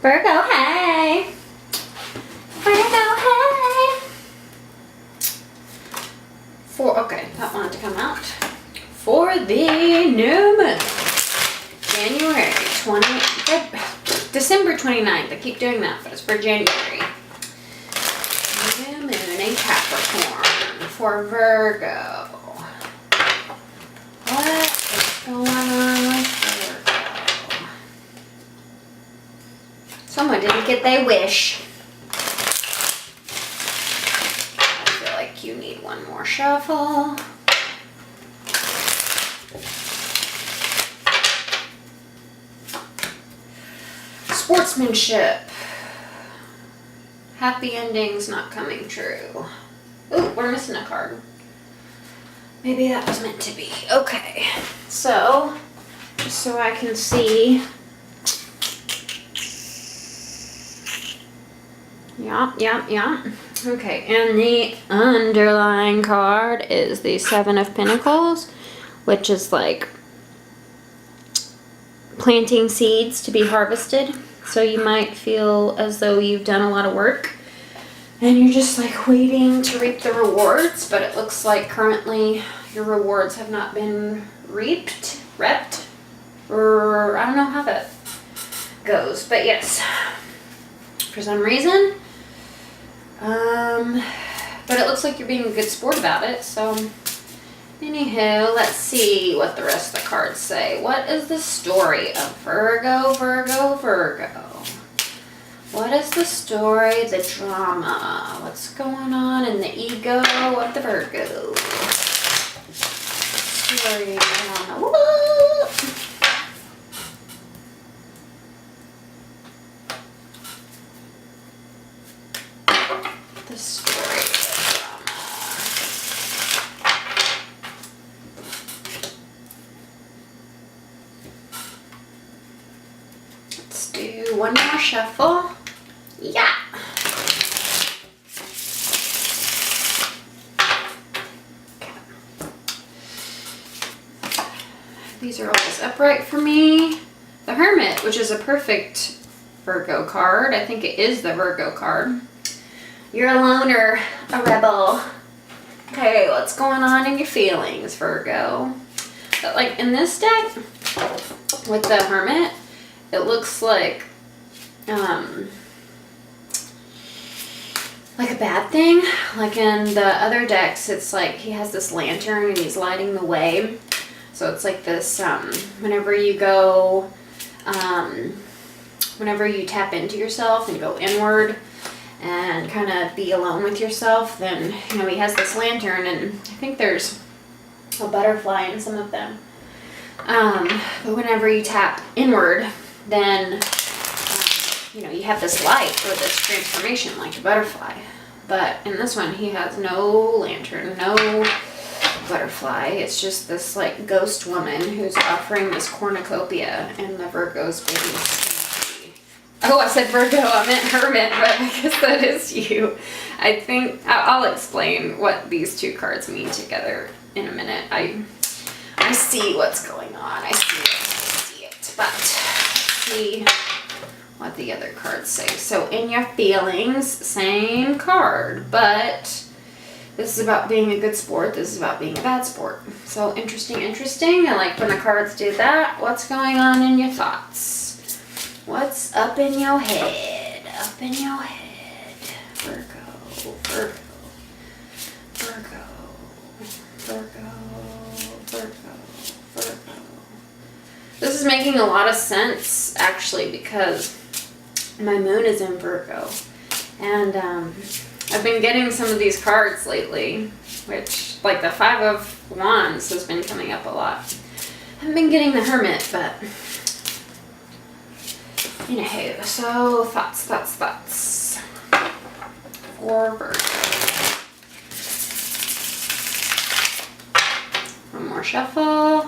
Virgo, hey! Virgo, hey! Okay, that wanted to come out. For the new moon, December 29th. I keep doing that, but it's for January. New moon in Capricorn for Virgo. What is going on with Virgo? Someone didn't get their wish. I feel like you need one more shuffle. Sportsmanship. Happy endings not coming true. Ooh, we're missing a card. Maybe that was meant to be. Okay, so just so I can see. Yeah. Okay, and the underlying card is the Seven of Pentacles, which is like planting seeds to be harvested. So you might feel as though you've done a lot of work and you're just like waiting to reap the rewards, but it looks like currently your rewards have not been reaped, or I don't know how that goes, but yes, for some reason. But it looks like you're being a good sport about it, so anywho, let's see what the rest of the cards say. What is the story of Virgo? What is the story, the drama? What's going on in the ego of the Virgo? Story, drama. What? The story, the drama. Let's do one more shuffle. Yeah. Okay. These are always upright for me. The Hermit, which is a perfect Virgo card. I think it is the Virgo card. You're a loner, a rebel. Okay, what's going on in your feelings, Virgo? But like in this deck, with the Hermit, it looks like a bad thing. Like in the other decks, it's like he has this lantern and he's lighting the way. So it's like this, whenever you go, whenever you tap into yourself and go inward and kind of be alone with yourself, then, you know, he has this lantern, and I think there's a butterfly in some of them. But whenever you tap inward, then, you know, you have this light or this transformation like a butterfly. But in this one, he has no lantern, no butterfly. It's just this like ghost woman who's offering this cornucopia, and the Virgo's being sneaky. Oh, I said Virgo, I meant Hermit, but I guess that is you. I think I'll explain what these two cards mean together in a minute. I see what's going on. I see it. But let's see what the other cards say. So in your feelings, same card, but this is about being a good sport. This is about being a bad sport. So interesting. I like when the cards do that. What's going on in your thoughts? What's up in your head? Up in your head. Virgo. This is making a lot of sense, actually, because my moon is in Virgo. And I've been getting some of these cards lately, which, like the Five of Wands has been coming up a lot. I haven't been getting the Hermit, but anywho, so thoughts. For Virgo. One more shuffle.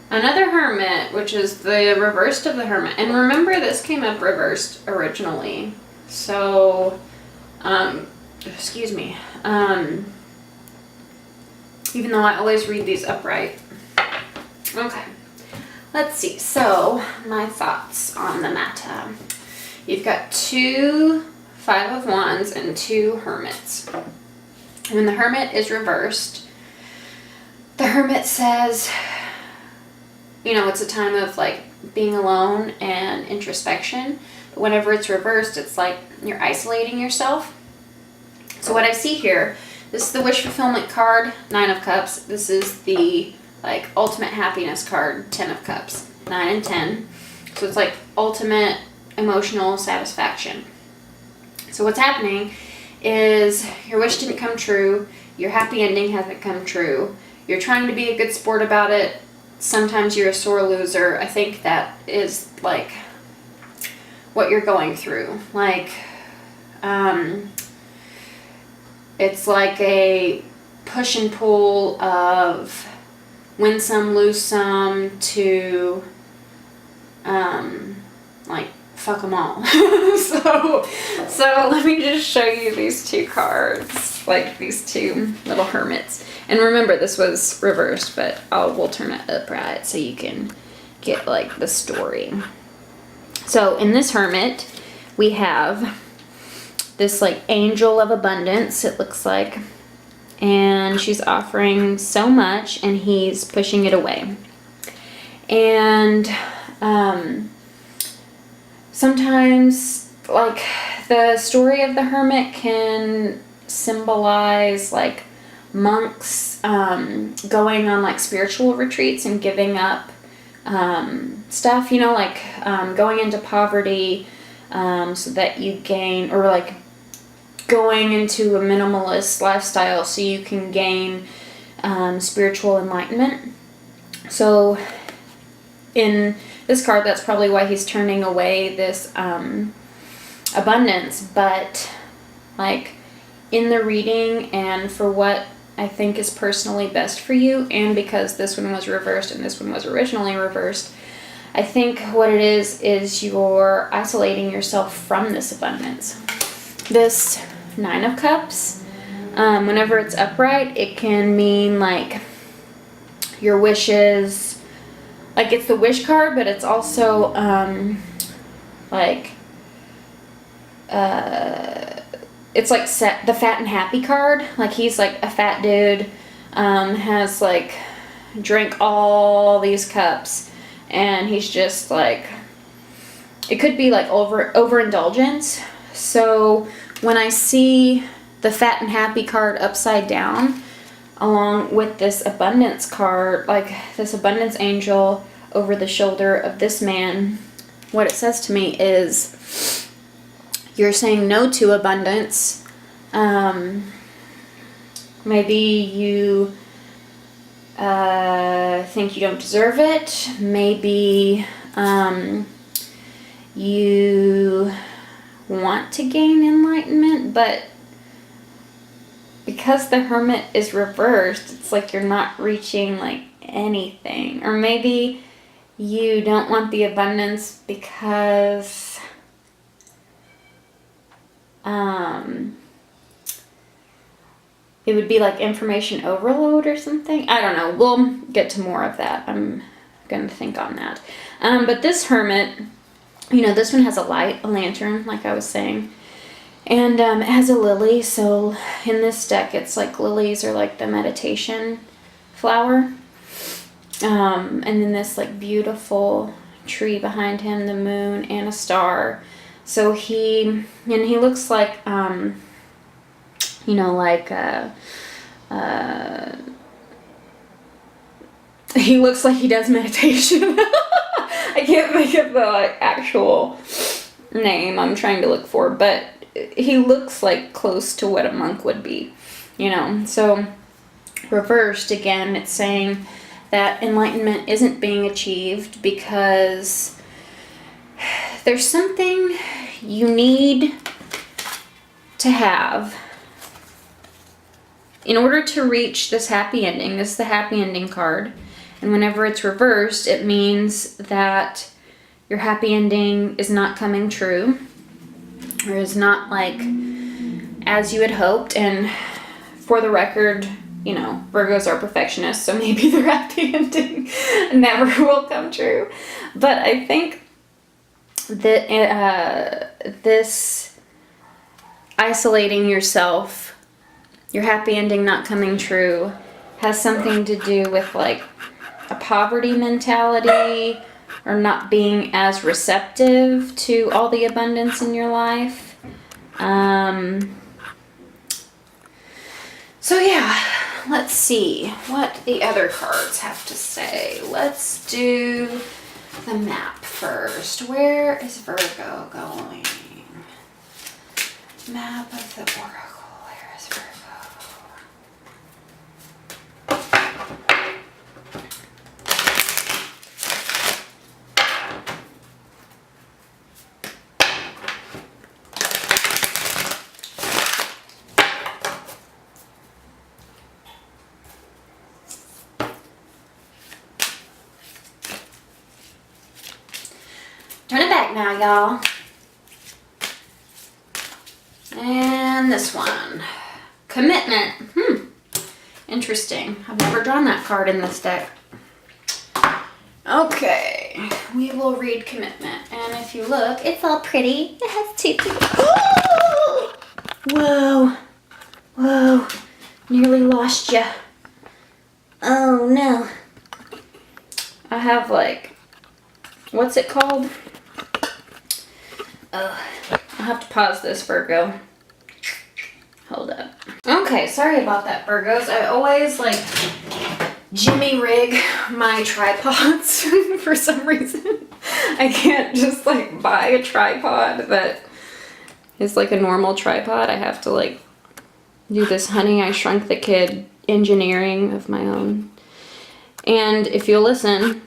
Another Hermit, which is the reversed of the Hermit. And remember, this came up reversed originally. So, excuse me. even though I always read these upright. Okay, let's see. So, my thoughts on the matter. You've got 2 Five of Wands and 2 Hermits. When the Hermit is reversed, the Hermit says, you know, it's a time of like being alone and introspection. But whenever it's reversed, it's like you're isolating yourself. So what I see here, this is the wish fulfillment card, 9 of Cups. This is the like ultimate happiness card, 10 of Cups, 9 and 10. So it's like ultimate emotional satisfaction. So what's happening is your wish didn't come true, your happy ending hasn't come true, you're trying to be a good sport about it, sometimes you're a sore loser. I think that is like what you're going through. Like, it's like a push and pull of win some, lose some to, like, fuck them all. so let me just show you these 2 cards, like these 2 little hermits. And remember, this was reversed, but we'll turn it upright so you can get like the story. So in this hermit, we have this like angel of abundance, it looks like, and she's offering so much and he's pushing it away. And sometimes like the story of the hermit can symbolize like monks going on like spiritual retreats and giving up stuff, you know, like going into poverty so that you gain, or like going into a minimalist lifestyle so you can gain spiritual enlightenment. So in this card, that's probably why he's turning away this abundance. But like in the reading, and for what I think is personally best for you, and because this one was reversed and this one was originally reversed, I think what it is you're isolating yourself from this abundance. This 9 of Cups, whenever it's upright, it can mean like your wishes, like it's the wish card, but it's also like it's like the fat and happy card. Like he's like a fat dude, has like drank all these cups, and he's just like, it could be like overindulgence. So when I see the fat and happy card upside down along with this abundance card, like this abundance angel over the shoulder of this man, what it says to me is you're saying no to abundance. Maybe you think you don't deserve it. Maybe you want to gain enlightenment, but because the Hermit is reversed, it's like you're not reaching like anything. Or maybe you don't want the abundance because it would be like information overload or something. I don't know. We'll get to more of that. I'm going to think on that. But this Hermit, you know, this one has a lantern, like I was saying. And it has a lily. So in this deck, it's like lilies are like the meditation flower. And then this like beautiful tree behind him, the moon and a star. So he looks like, you know, like, he looks like he does meditation. I can't think of the like actual name I'm trying to look for, but he looks like close to what a monk would be, you know. So reversed again, it's saying that enlightenment isn't being achieved because there's something you need to have in order to reach this happy ending. This is the happy ending card. And whenever it's reversed, it means that your happy ending is not coming true, or is not like as you had hoped. And for the record, you know, Virgos are perfectionists, so maybe their happy ending never will come true. But I think that this isolating yourself, your happy ending not coming true, has something to do with like a poverty mentality or not being as receptive to all the abundance in your life. So yeah, let's see what the other cards have to say. Let's do the map first. Where is Virgo going? Map of the Oracle. Where is Virgo? Turn it back now, y'all. And this one. Commitment. Interesting. I've never drawn that card in this deck. Okay. We will read commitment. And if you look, it's all pretty. It has two people. Whoa. Whoa. Nearly lost ya. Oh, no. I have like, what's it called? I'll have to pause this, Virgo. Hold up. Okay, sorry about that, Virgos. I always like jimmy rig my tripods for some reason. I can't just like buy a tripod that is like a normal tripod. I have to like do this Honey, I Shrunk the Kid engineering of my own. And if you'll listen,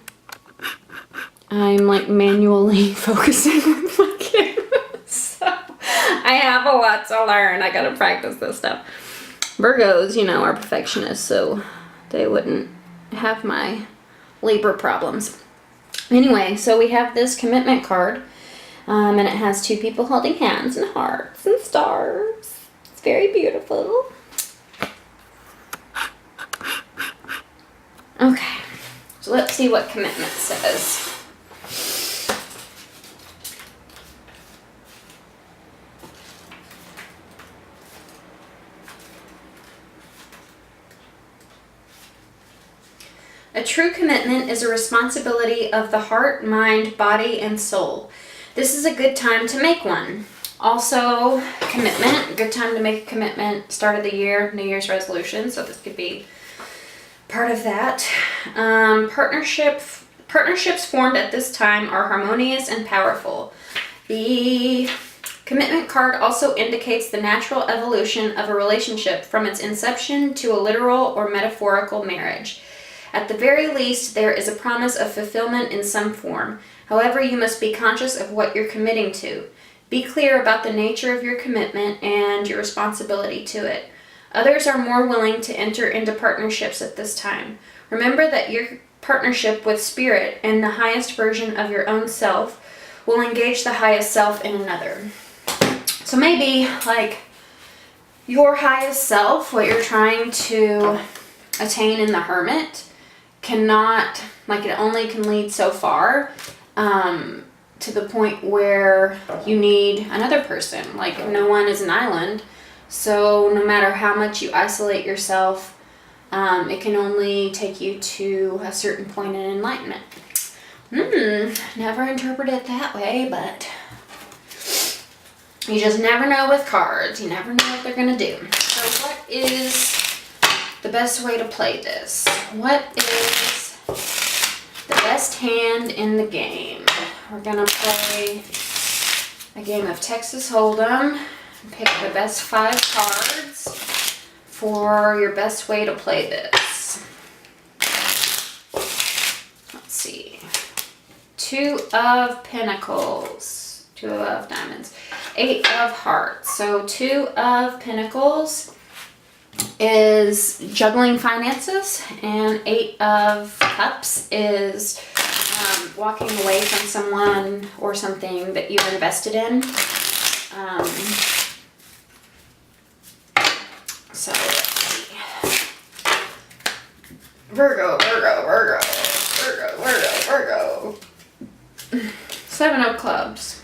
I'm like manually focusing with my camera. So I have a lot to learn. I gotta practice this stuff. Virgos, you know, are perfectionists, so they wouldn't have my Libra problems. Anyway, so we have this commitment card, and it has two people holding hands and hearts and stars. It's very beautiful. Okay, so let's see what commitment says. A true commitment is a responsibility of the heart, mind, body, and soul. This is a good time to make one. Also, commitment, good time to make a commitment, start of the year, New Year's resolution, so this could be part of that. Partnerships formed at this time are harmonious and powerful. The commitment card also indicates the natural evolution of a relationship from its inception to a literal or metaphorical marriage. At the very least, there is a promise of fulfillment in some form. However, you must be conscious of what you're committing to. Be clear about the nature of your commitment and your responsibility to it. Others are more willing to enter into partnerships at this time. Remember that your partnership with spirit and the highest version of your own self will engage the highest self in another. So maybe like your highest self, what you're trying to attain in the hermit, cannot, like it only can lead so far, to the point where you need another person. Like no one is an island, so no matter how much you isolate yourself, it can only take you to a certain point in enlightenment. Never interpret it that way, but you just never know with cards. You never know what they're gonna do. So what is the best way to play this? What is the best hand in the game? We're gonna play a game of Texas Hold'em and pick the best 5 cards for your best way to play this. Let's see. 2 of Pentacles, 2 of Diamonds, 8 of Hearts. So 2 of Pentacles is juggling finances, and 8 of Cups is walking away from someone or something that you've invested in. So let's see. Virgo, Virgo, Virgo, Virgo, Virgo, Virgo. 7 of clubs,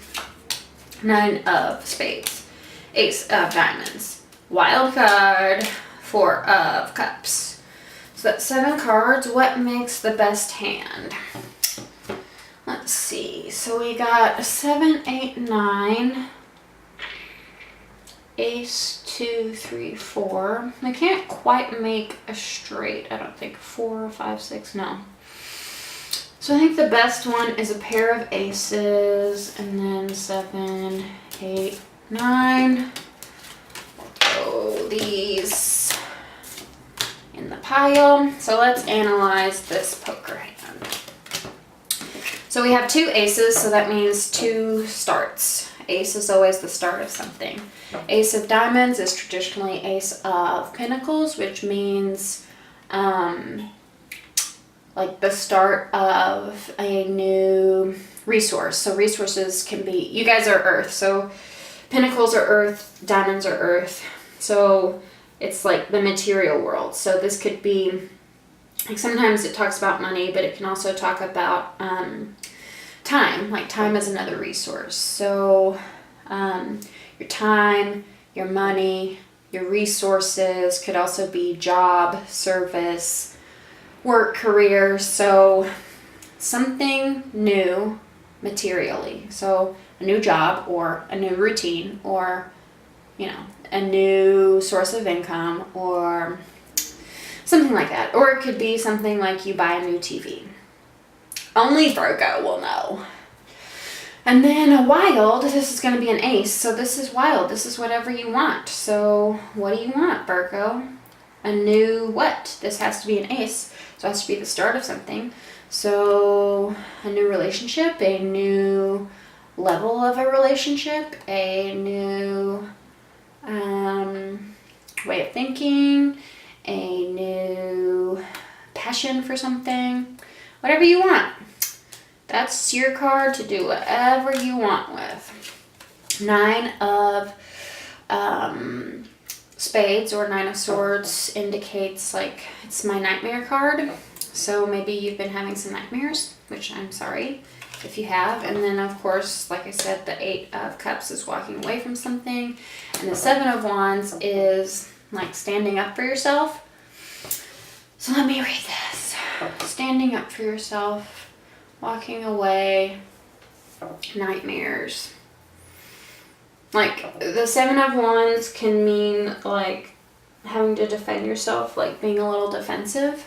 9 of spades, ace of diamonds, wild card, 4 of cups. So that's 7 cards. What makes the best hand? Let's see. So we got a 7, 8, 9. Ace, 2, 3, 4. I can't quite make a straight, I don't think. 4, 5, 6, no. So I think the best one is a pair of aces, and then 7, 8, 9. Throw these in the pile. So let's analyze this poker hand. So we have 2 aces, so that means 2 starts. Ace is always the start of something. Ace of diamonds is traditionally ace of pentacles, which means like the start of a new resource. So resources can be, you guys are earth, so pentacles are earth, diamonds are earth. So it's like the material world. So this could be, like sometimes it talks about money, but it can also talk about time. Like time is another resource. So your time, your money, your resources could also be job, service, work, career. So something new materially. So a new job or a new routine or, you know, a new source of income or something like that. Or it could be something like you buy a new TV. Only Virgo will know. And then a wild, this is going to be an ace. So this is wild. This is whatever you want. So what do you want, Virgo? A new what? This has to be an ace. So it has to be the start of something. So a new relationship, a new level of a relationship, a new way of thinking, a new passion for something, whatever you want. That's your card to do whatever you want with. 9 of spades or 9 of swords indicates like it's my nightmare card. So maybe you've been having some nightmares, which I'm sorry if you have. And then of course, like I said, the 8 of cups is walking away from something. And the 7 of wands is like standing up for yourself. So let me read this. Standing up for yourself, walking away, nightmares. Like the 7 of wands can mean like having to defend yourself, like being a little defensive.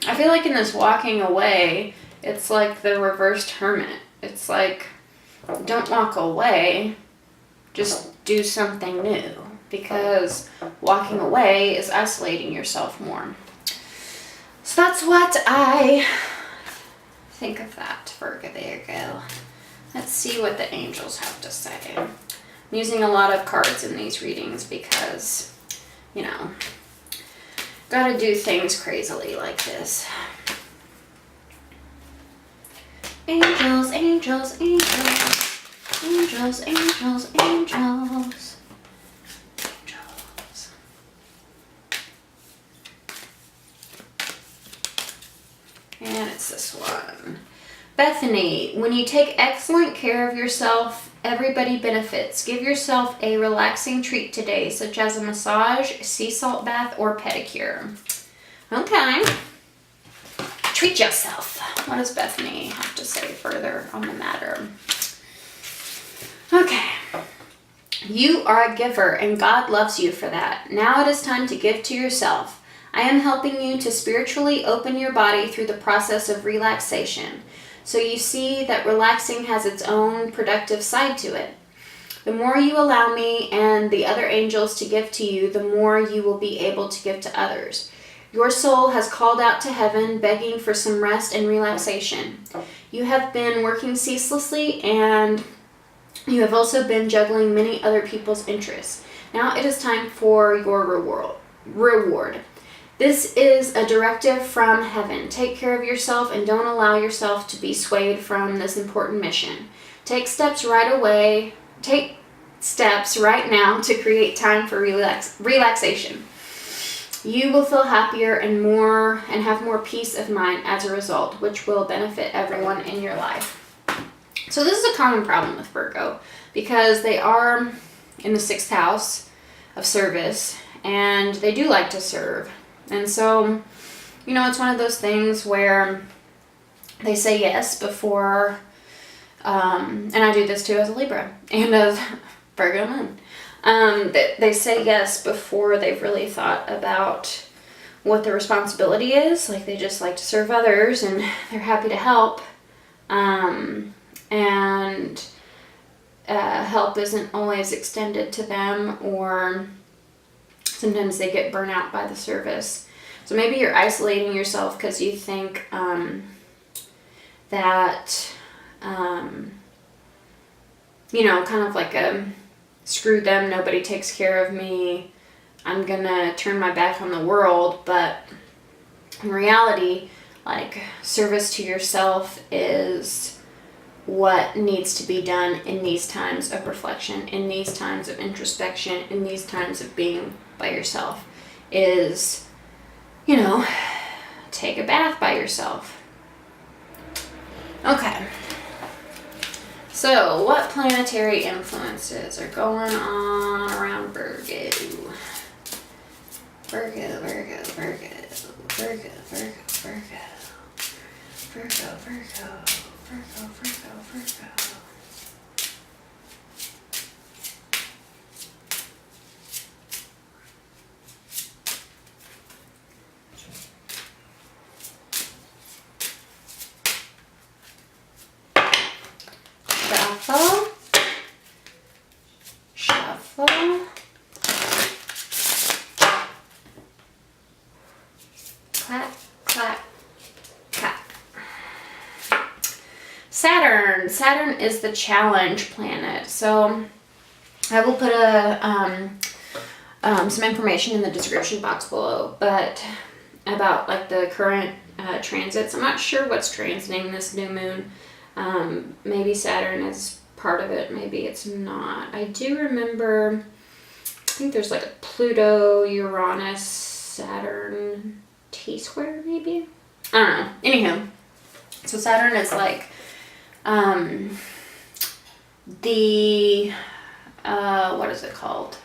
I feel like in this walking away, it's like the reversed hermit. It's like, don't walk away, just do something new. Because walking away is isolating yourself more. So that's what I think of that, Virgo. There you go. Let's see what the angels have to say. I'm using a lot of cards in these readings because, you know, gotta do things crazily like this. Angels, angels, angels. Angels, angels, angels. Angels. And it's this one. Bethany, when you take excellent care of yourself, everybody benefits. Give yourself a relaxing treat today, such as a massage, sea salt bath, or pedicure. Okay. Treat yourself. What does Bethany have to say further on the matter? Okay. You are a giver, and God loves you for that. Now it is time to give to yourself. I am helping you to spiritually open your body through the process of relaxation. So you see that relaxing has its own productive side to it. The more you allow me and the other angels to give to you, the more you will be able to give to others. Your soul has called out to heaven, begging for some rest and relaxation. You have been working ceaselessly, and you have also been juggling many other people's interests. Now it is time for your reward. This is a directive from heaven. Take care of yourself and don't allow yourself to be swayed from this important mission. Take steps right away. Take steps right now to create time for relaxation. You will feel happier and have more peace of mind as a result, which will benefit everyone in your life. So this is a common problem with Virgo because they are in the 6th house of service and they do like to serve. And so, you know, it's one of those things where they say yes before, and I do this too as a Libra and as Virgo moon. They say yes before they've really thought about what the responsibility is. Like, they just like to serve others and they're happy to help. And help isn't always extended to them, or sometimes they get burnt out by the service. So maybe you're isolating yourself because you think that, you know, kind of like a screw them, nobody takes care of me, I'm gonna turn my back on the world. But in reality, like, service to yourself is what needs to be done in these times of reflection, in these times of introspection, in these times of being by yourself, is, you know, take a bath by yourself. Okay. So, what planetary influences are going on around Virgo? Virgo, Virgo, Virgo, Virgo, Virgo, Virgo, Virgo, Virgo, Virgo, Virgo, Virgo. Shuffle. Clap, clap, clap. Saturn. Saturn is the challenge planet. So I will put some information in the description box below, but about like the current transits. I'm not sure what's transiting this new moon. Maybe Saturn is part of it, maybe it's not. I do remember, I think there's like a Pluto, Uranus, Saturn T-square maybe? I don't know. Anywho, so Saturn is like the, what is it called?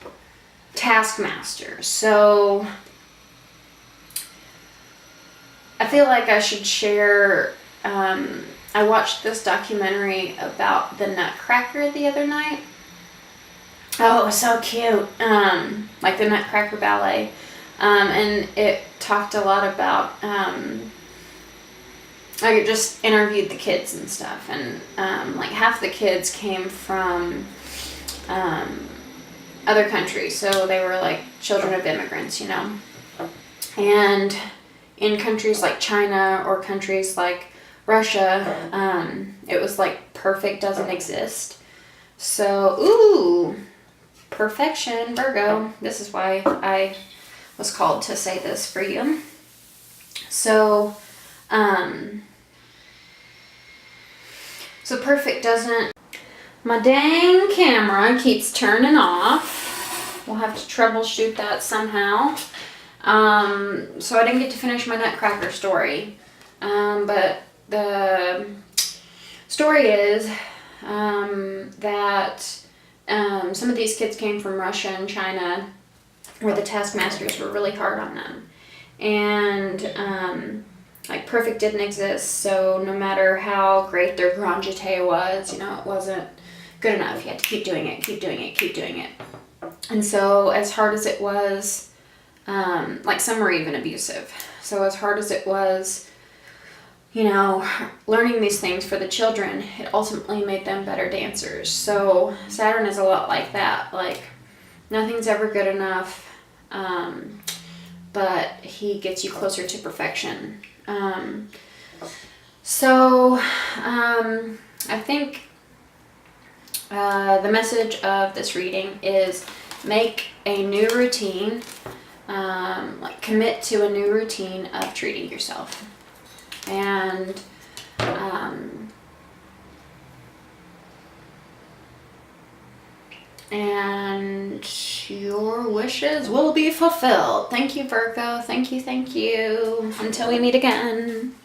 Taskmaster. So I feel like I should share, I watched this documentary about the Nutcracker the other night. Oh, it was so cute. Like the Nutcracker ballet. And it talked a lot about, like, it just interviewed the kids and stuff. And like half the kids came from other countries. So they were like children of immigrants, you know. And in countries like China or countries like Russia, it was like perfect doesn't exist. So, ooh, perfection, Virgo. This is why I was called to say this for you. So, so perfect doesn't, my dang camera keeps turning off. We'll have to troubleshoot that somehow. So I didn't get to finish my Nutcracker story. But the story is that some of these kids came from Russia and China, where the taskmasters were really hard on them. And like perfect didn't exist, so no matter how great their grand jeté was, you know, it wasn't good enough. You had to keep doing it, keep doing it, keep doing it. And so as hard as it was, like some were even abusive. So as hard as it was, you know, learning these things for the children, it ultimately made them better dancers. So Saturn is a lot like that. Like, nothing's ever good enough, but he gets you closer to perfection. I think the message of this reading is make a new routine, like commit to a new routine of treating yourself. And And your wishes will be fulfilled. Thank you, Virgo. Thank you, thank you. Until we meet again.